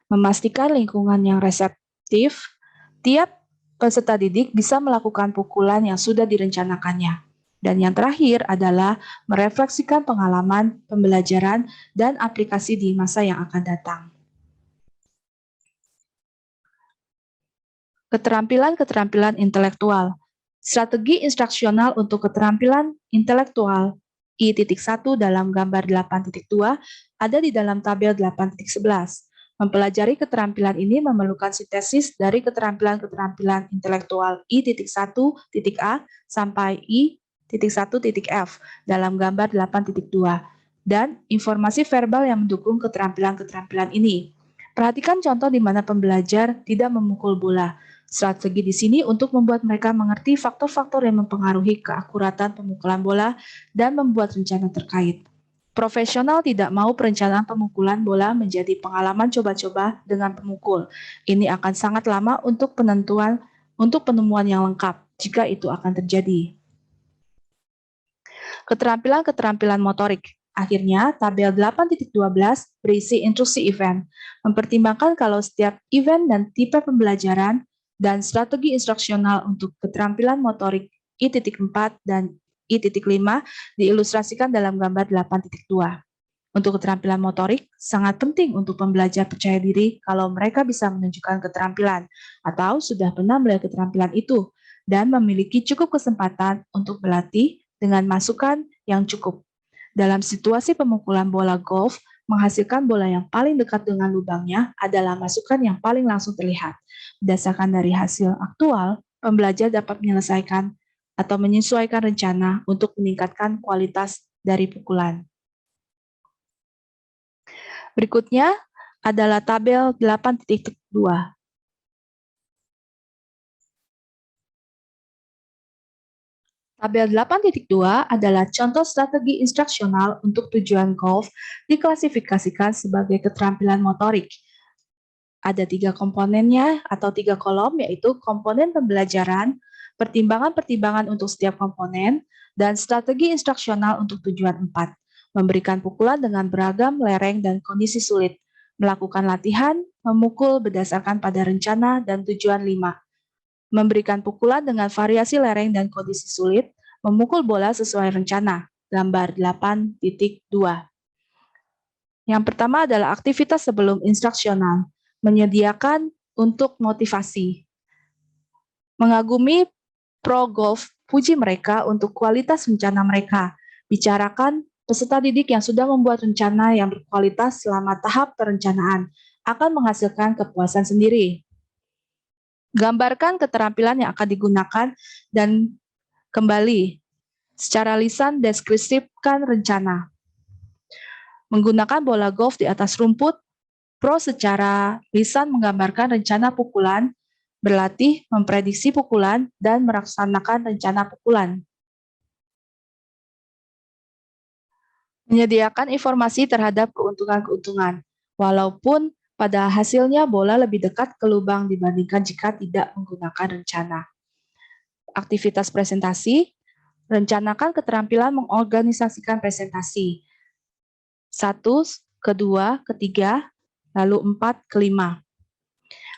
Memastikan lingkungan yang reseptif, tiap peserta didik bisa melakukan pukulan yang sudah direncanakannya. Dan yang terakhir adalah merefleksikan pengalaman, pembelajaran, dan aplikasi di masa yang akan datang. Keterampilan-keterampilan intelektual. Strategi instruksional untuk keterampilan intelektual I.1 dalam gambar 8.2 ada di dalam tabel 8.11. Mempelajari keterampilan ini memerlukan sintesis dari keterampilan-keterampilan intelektual I.1.a sampai I.1.f dalam gambar 8.2 dan informasi verbal yang mendukung keterampilan-keterampilan ini. Perhatikan contoh di mana pembelajar tidak memukul bola. Strategi di sini untuk membuat mereka mengerti faktor-faktor yang mempengaruhi keakuratan pemukulan bola dan membuat rencana terkait. Profesional tidak mau perencanaan pemukulan bola menjadi pengalaman coba-coba dengan pemukul. Ini akan sangat lama untuk penemuan yang lengkap jika itu akan terjadi. Keterampilan-keterampilan motorik. Akhirnya, tabel 8.12 berisi instruksi event, mempertimbangkan kalau setiap event dan tipe pembelajaran dan strategi instruksional untuk keterampilan motorik I.4 dan I.5 diilustrasikan dalam gambar 8.2. Untuk keterampilan motorik, sangat penting untuk pembelajar percaya diri kalau mereka bisa menunjukkan keterampilan atau sudah pernah melihat keterampilan itu dan memiliki cukup kesempatan untuk berlatih dengan masukan yang cukup. Dalam situasi pemukulan bola golf, menghasilkan bola yang paling dekat dengan lubangnya adalah masukan yang paling langsung terlihat. Berdasarkan dari hasil aktual, pembelajar dapat menyelesaikan atau menyesuaikan rencana untuk meningkatkan kualitas dari pukulan. Berikutnya adalah tabel 8.2. Tabel 8.2 adalah contoh strategi instruksional untuk tujuan golf diklasifikasikan sebagai keterampilan motorik. Ada 3 komponennya atau 3 kolom, yaitu komponen pembelajaran, pertimbangan-pertimbangan untuk setiap komponen, dan strategi instruksional untuk tujuan 4. Memberikan pukulan dengan beragam lereng dan kondisi sulit, melakukan latihan, memukul berdasarkan pada rencana dan tujuan 5. Memberikan pukulan dengan variasi lereng dan kondisi sulit, memukul bola sesuai rencana, gambar 8.2. Yang pertama adalah aktivitas sebelum instruksional, menyediakan untuk motivasi. Mengagumi pro golf, puji mereka untuk kualitas rencana mereka. Bicarakan peserta didik yang sudah membuat rencana yang berkualitas selama tahap perencanaan, akan menghasilkan kepuasan sendiri. Gambarkan keterampilan yang akan digunakan dan kembali secara lisan deskripsikan rencana. Menggunakan bola golf di atas rumput, pro secara lisan menggambarkan rencana pukulan, berlatih, memprediksi pukulan, dan melaksanakan rencana pukulan. Menyediakan informasi terhadap keuntungan-keuntungan, walaupun pada hasilnya bola lebih dekat ke lubang dibandingkan jika tidak menggunakan rencana. Aktivitas presentasi, rencanakan keterampilan mengorganisasikan presentasi. 1, kedua, ketiga, lalu 4, kelima.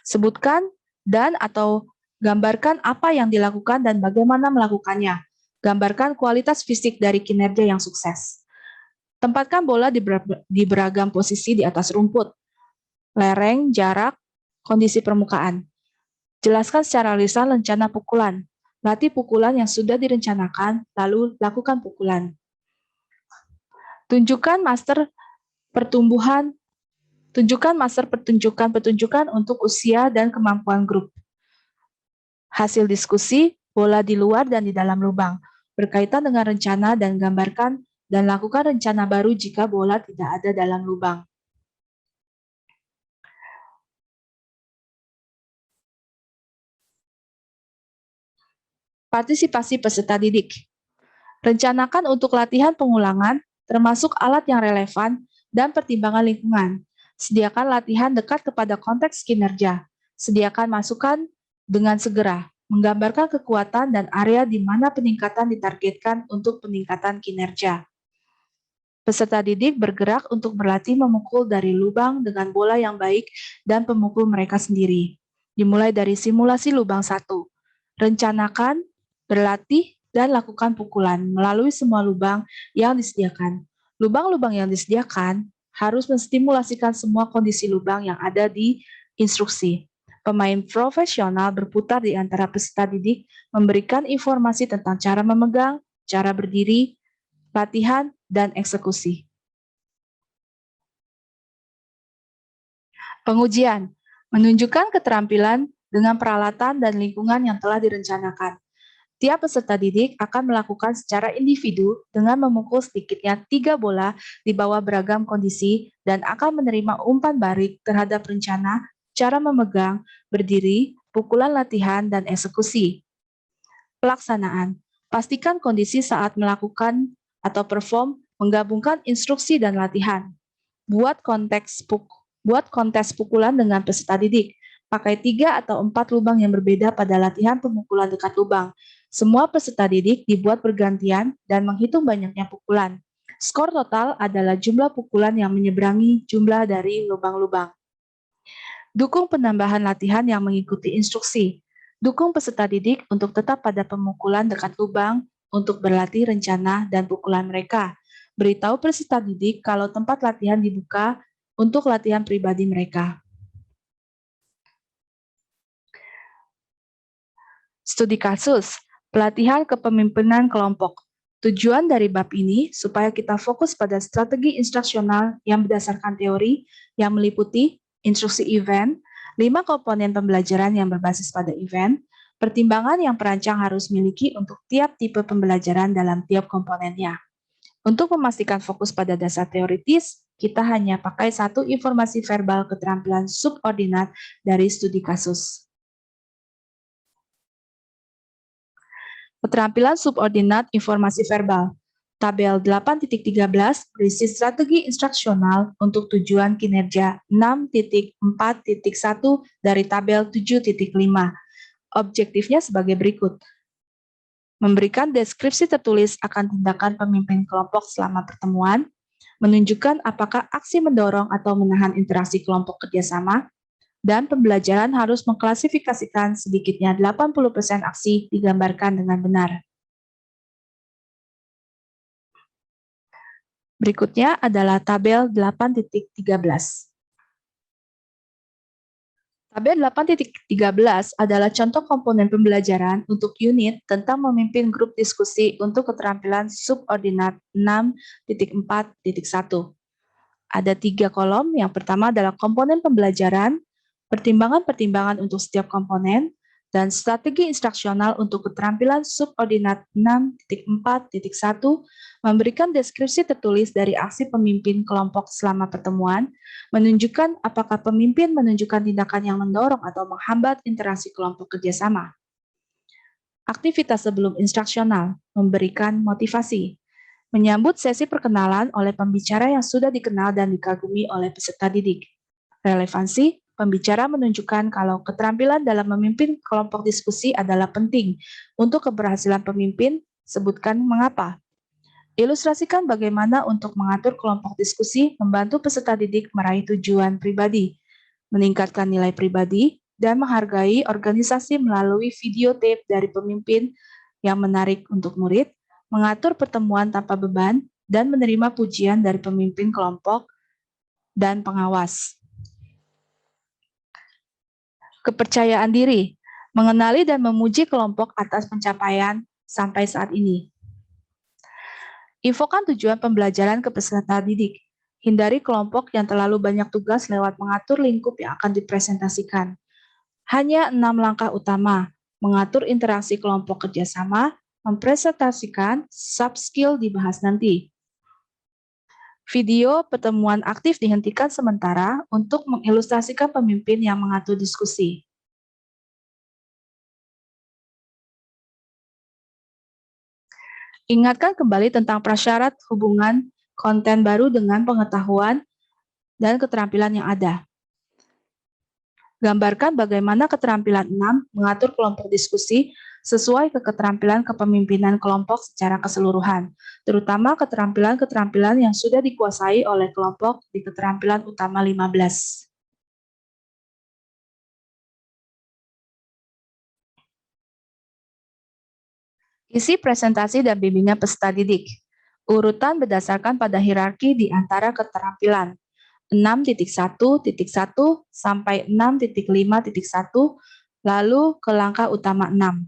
Sebutkan dan atau gambarkan apa yang dilakukan dan bagaimana melakukannya. Gambarkan kualitas fisik dari kinerja yang sukses. Tempatkan bola di beragam posisi di atas rumput, lereng, jarak, kondisi permukaan. Jelaskan secara lisan rencana pukulan. Latih pukulan yang sudah direncanakan, lalu lakukan pukulan. Tunjukkan master pertunjukan untuk usia dan kemampuan grup. Hasil diskusi, bola di luar dan di dalam lubang, berkaitan dengan rencana dan gambarkan dan lakukan rencana baru jika bola tidak ada dalam lubang. Partisipasi peserta didik. Rencanakan untuk latihan pengulangan, termasuk alat yang relevan dan pertimbangan lingkungan. Sediakan latihan dekat kepada konteks kinerja. Sediakan masukan dengan segera. Menggambarkan kekuatan dan area di mana peningkatan ditargetkan untuk peningkatan kinerja. Peserta didik bergerak untuk berlatih memukul dari lubang dengan bola yang baik dan pemukul mereka sendiri. Dimulai dari simulasi lubang 1. Rencanakan, berlatih, dan lakukan pukulan melalui semua lubang yang disediakan. Lubang-lubang yang disediakan harus menstimulasikan semua kondisi lubang yang ada di instruksi. Pemain profesional berputar di antara peserta didik, memberikan informasi tentang cara memegang, cara berdiri, latihan, dan eksekusi. Pengujian, menunjukkan keterampilan dengan peralatan dan lingkungan yang telah direncanakan. Tiap peserta didik akan melakukan secara individu dengan memukul sedikitnya 3 bola di bawah beragam kondisi dan akan menerima umpan balik terhadap rencana, cara memegang, berdiri, pukulan latihan, dan eksekusi. Pelaksanaan, pastikan kondisi saat melakukan atau perform menggabungkan instruksi dan latihan. Buat kontes pukulan dengan peserta didik. Pakai 3 atau 4 lubang yang berbeda pada latihan pemukulan dekat lubang. Semua peserta didik dibuat bergantian dan menghitung banyaknya pukulan. Skor total adalah jumlah pukulan yang menyeberangi jumlah dari lubang-lubang. Dukung penambahan latihan yang mengikuti instruksi. Dukung peserta didik untuk tetap pada pemukulan dekat lubang untuk berlatih rencana dan pukulan mereka. Beritahu peserta didik kalau tempat latihan dibuka untuk latihan pribadi mereka. Studi kasus, pelatihan kepemimpinan kelompok. Tujuan dari bab ini supaya kita fokus pada strategi instruksional yang berdasarkan teori yang meliputi instruksi event, 5 komponen pembelajaran yang berbasis pada event, pertimbangan yang perancang harus miliki untuk tiap tipe pembelajaran dalam tiap komponennya. Untuk memastikan fokus pada dasar teoritis, kita hanya pakai satu informasi verbal keterampilan subordinat dari studi kasus. Keterampilan subordinat informasi verbal. Tabel 8.13 berisi strategi instruksional untuk tujuan kinerja 6.4.1 dari tabel 7.5. Objektifnya sebagai berikut. Memberikan deskripsi tertulis akan tindakan pemimpin kelompok selama pertemuan, menunjukkan apakah aksi mendorong atau menahan interaksi kelompok kerjasama, dan pembelajaran harus mengklasifikasikan sedikitnya 80% aksi digambarkan dengan benar. Berikutnya adalah tabel 8.13. Tabel 8.13 adalah contoh komponen pembelajaran untuk unit tentang memimpin grup diskusi untuk keterampilan subordinat 6.4.1. Ada 3 kolom, yang pertama adalah komponen pembelajaran, pertimbangan-pertimbangan untuk setiap komponen, dan strategi instruksional untuk keterampilan subordinat 6.4.1 memberikan deskripsi tertulis dari aksi pemimpin kelompok selama pertemuan, menunjukkan apakah pemimpin menunjukkan tindakan yang mendorong atau menghambat interaksi kelompok kerjasama. Aktivitas sebelum instruksional, memberikan motivasi, menyambut sesi perkenalan oleh pembicara yang sudah dikenal dan dikagumi oleh peserta didik. Relevansi, pembicara menunjukkan kalau keterampilan dalam memimpin kelompok diskusi adalah penting untuk keberhasilan pemimpin, sebutkan mengapa. Ilustrasikan bagaimana untuk mengatur kelompok diskusi membantu peserta didik meraih tujuan pribadi, meningkatkan nilai pribadi, dan menghargai organisasi melalui video tape dari pemimpin yang menarik untuk murid, mengatur pertemuan tanpa beban, dan menerima pujian dari pemimpin kelompok dan pengawas. Kepercayaan diri, mengenali dan memuji kelompok atas pencapaian sampai saat ini. Infokan tujuan pembelajaran ke peserta didik. Hindari kelompok yang terlalu banyak tugas lewat mengatur lingkup yang akan dipresentasikan. Hanya 6 langkah utama, mengatur interaksi kelompok kerjasama, mempresentasikan, sub-skill dibahas nanti. Video pertemuan aktif dihentikan sementara untuk mengilustrasikan pemimpin yang mengatur diskusi. Ingatkan kembali tentang prasyarat hubungan konten baru dengan pengetahuan dan keterampilan yang ada. Gambarkan bagaimana keterampilan 6 mengatur kelompok diskusi sesuai keterampilan kepemimpinan kelompok secara keseluruhan, terutama keterampilan-keterampilan yang sudah dikuasai oleh kelompok di keterampilan utama 15. Isi presentasi dan bimbingan peserta didik. Urutan berdasarkan pada hierarki di antara keterampilan 6.1.1 sampai 6.5.1, lalu ke langkah utama 6.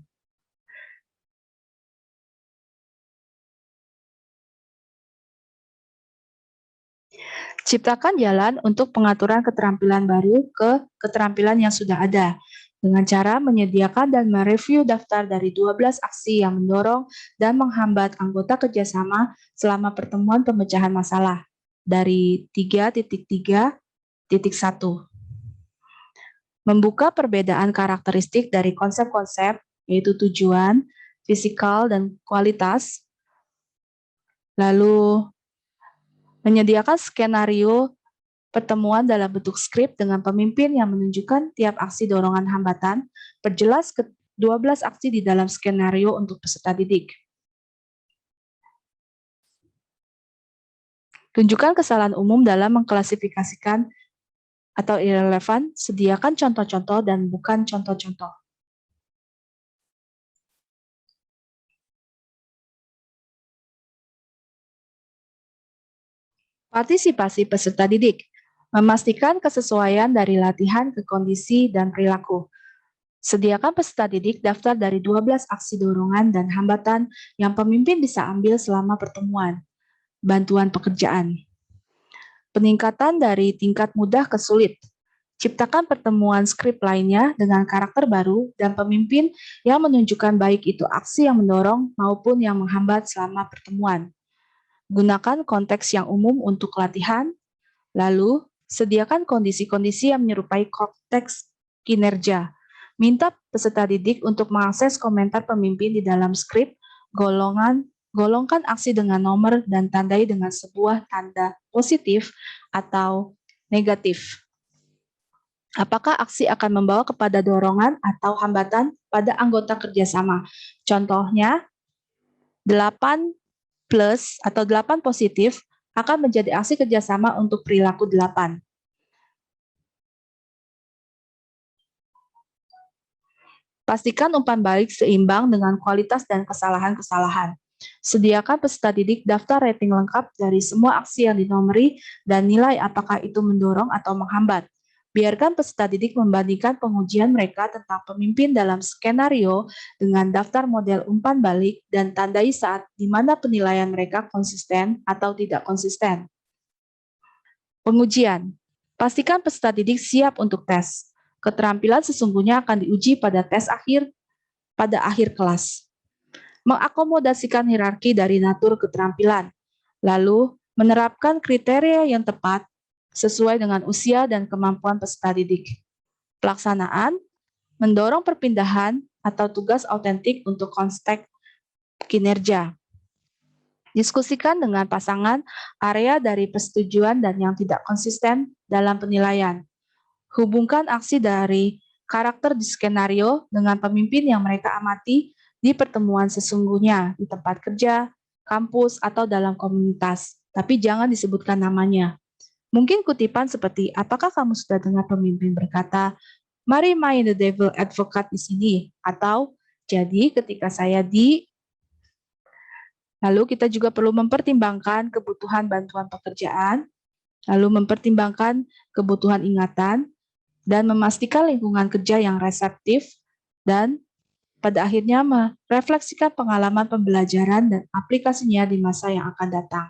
Ciptakan jalan untuk pengaturan keterampilan baru ke keterampilan yang sudah ada, dengan cara menyediakan dan mereview daftar dari 12 aksi yang mendorong dan menghambat anggota kerjasama selama pertemuan pemecahan masalah, dari 3.3.1. Membuka perbedaan karakteristik dari konsep-konsep, yaitu tujuan, fisikal, dan kualitas, lalu Menyediakan skenario pertemuan dalam bentuk skrip dengan pemimpin yang menunjukkan tiap aksi dorongan hambatan, perjelas ke-12 aksi di dalam skenario untuk peserta didik. Tunjukkan kesalahan umum dalam mengklasifikasikan atau irrelevan, sediakan contoh-contoh dan bukan contoh-contoh. Partisipasi peserta didik. Memastikan kesesuaian dari latihan ke kondisi dan perilaku. Sediakan peserta didik daftar dari 12 aksi dorongan dan hambatan yang pemimpin bisa ambil selama pertemuan. Bantuan pekerjaan. Peningkatan dari tingkat mudah ke sulit. Ciptakan pertemuan skrip lainnya dengan karakter baru dan pemimpin yang menunjukkan baik itu aksi yang mendorong maupun yang menghambat selama pertemuan. Gunakan konteks yang umum untuk latihan, lalu sediakan kondisi-kondisi yang menyerupai konteks kinerja. Minta peserta didik untuk mengakses komentar pemimpin di dalam skrip, golongkan aksi dengan nomor dan tandai dengan sebuah tanda positif atau negatif. Apakah aksi akan membawa kepada dorongan atau hambatan pada anggota kerjasama? Contohnya, 8 plus atau 8 positif akan menjadi aksi kerjasama untuk perilaku 8. Pastikan umpan balik seimbang dengan kualitas dan kesalahan-kesalahan. Sediakan peserta didik daftar rating lengkap dari semua aksi yang dinomori dan nilai apakah itu mendorong atau menghambat. Biarkan peserta didik membandingkan pengujian mereka tentang pemimpin dalam skenario dengan daftar model umpan balik dan tandai saat di mana penilaian mereka konsisten atau tidak konsisten. Pengujian. Pastikan peserta didik siap untuk tes. Keterampilan sesungguhnya akan diuji pada tes pada akhir kelas. Mengakomodasikan hierarki dari natur keterampilan. Lalu, menerapkan kriteria yang tepat sesuai dengan usia dan kemampuan peserta didik. Pelaksanaan, mendorong perpindahan atau tugas autentik untuk konteks kinerja. Diskusikan dengan pasangan area dari persetujuan dan yang tidak konsisten dalam penilaian. Hubungkan aksi dari karakter di skenario dengan pemimpin yang mereka amati di pertemuan sesungguhnya, di tempat kerja, kampus, atau dalam komunitas. Tapi jangan disebutkan namanya. Mungkin kutipan seperti, apakah kamu sudah dengar pemimpin berkata, mari main the devil advocate di sini, atau jadi ketika saya di... Lalu kita juga perlu mempertimbangkan kebutuhan bantuan pekerjaan, lalu mempertimbangkan kebutuhan ingatan, dan memastikan lingkungan kerja yang reseptif, dan pada akhirnya merefleksikan pengalaman pembelajaran dan aplikasinya di masa yang akan datang.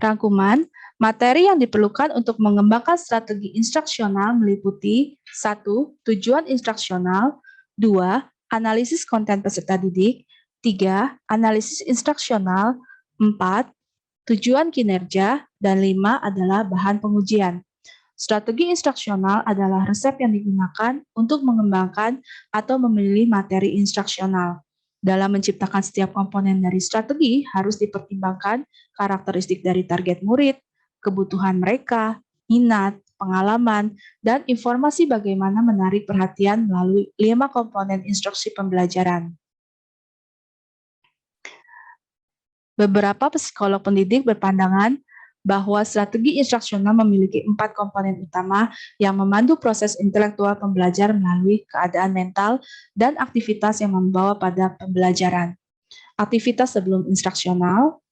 Rangkuman, materi yang diperlukan untuk mengembangkan strategi instruksional meliputi 1. Tujuan instruksional, 2. Analisis konten peserta didik, 3. Analisis instruksional, 4. Tujuan kinerja, dan 5 adalah bahan pengujian. Strategi instruksional adalah resep yang digunakan untuk mengembangkan atau memilih materi instruksional. Dalam menciptakan setiap komponen dari strategi, harus dipertimbangkan karakteristik dari target murid, kebutuhan mereka, minat, pengalaman, dan informasi bagaimana menarik perhatian melalui 5 komponen instruksi pembelajaran. Beberapa psikolog pendidik berpandangan bahwa strategi instruksional memiliki 4 komponen utama yang memandu proses intelektual pembelajar melalui keadaan mental dan aktivitas yang membawa pada pembelajaran. Aktivitas sebelum instruksional,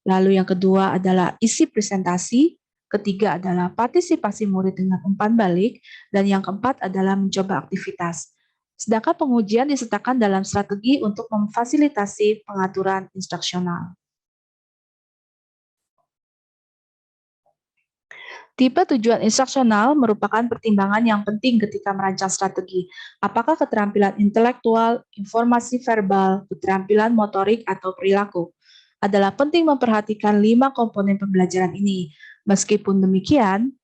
lalu yang kedua adalah isi presentasi, ketiga adalah partisipasi murid dengan umpan balik, dan yang keempat adalah mencoba aktivitas. Sedangkan pengujian disertakan dalam strategi untuk memfasilitasi pengaturan instruksional. Tipe tujuan instruksional merupakan pertimbangan yang penting ketika merancang strategi. Apakah keterampilan intelektual, informasi verbal, keterampilan motorik, atau perilaku? Adalah penting memperhatikan 5 komponen pembelajaran ini. Meskipun demikian,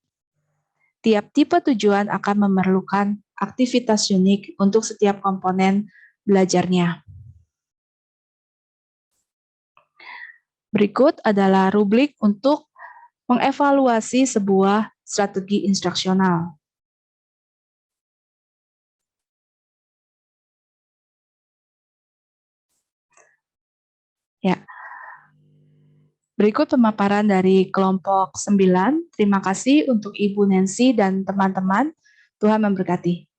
tiap tipe tujuan akan memerlukan aktivitas unik untuk setiap komponen belajarnya. Berikut adalah rubrik untuk mengevaluasi sebuah strategi instruksional. Ya. Berikut pemaparan dari kelompok 9. Terima kasih untuk Ibu Nancy dan teman-teman. Tuhan memberkati.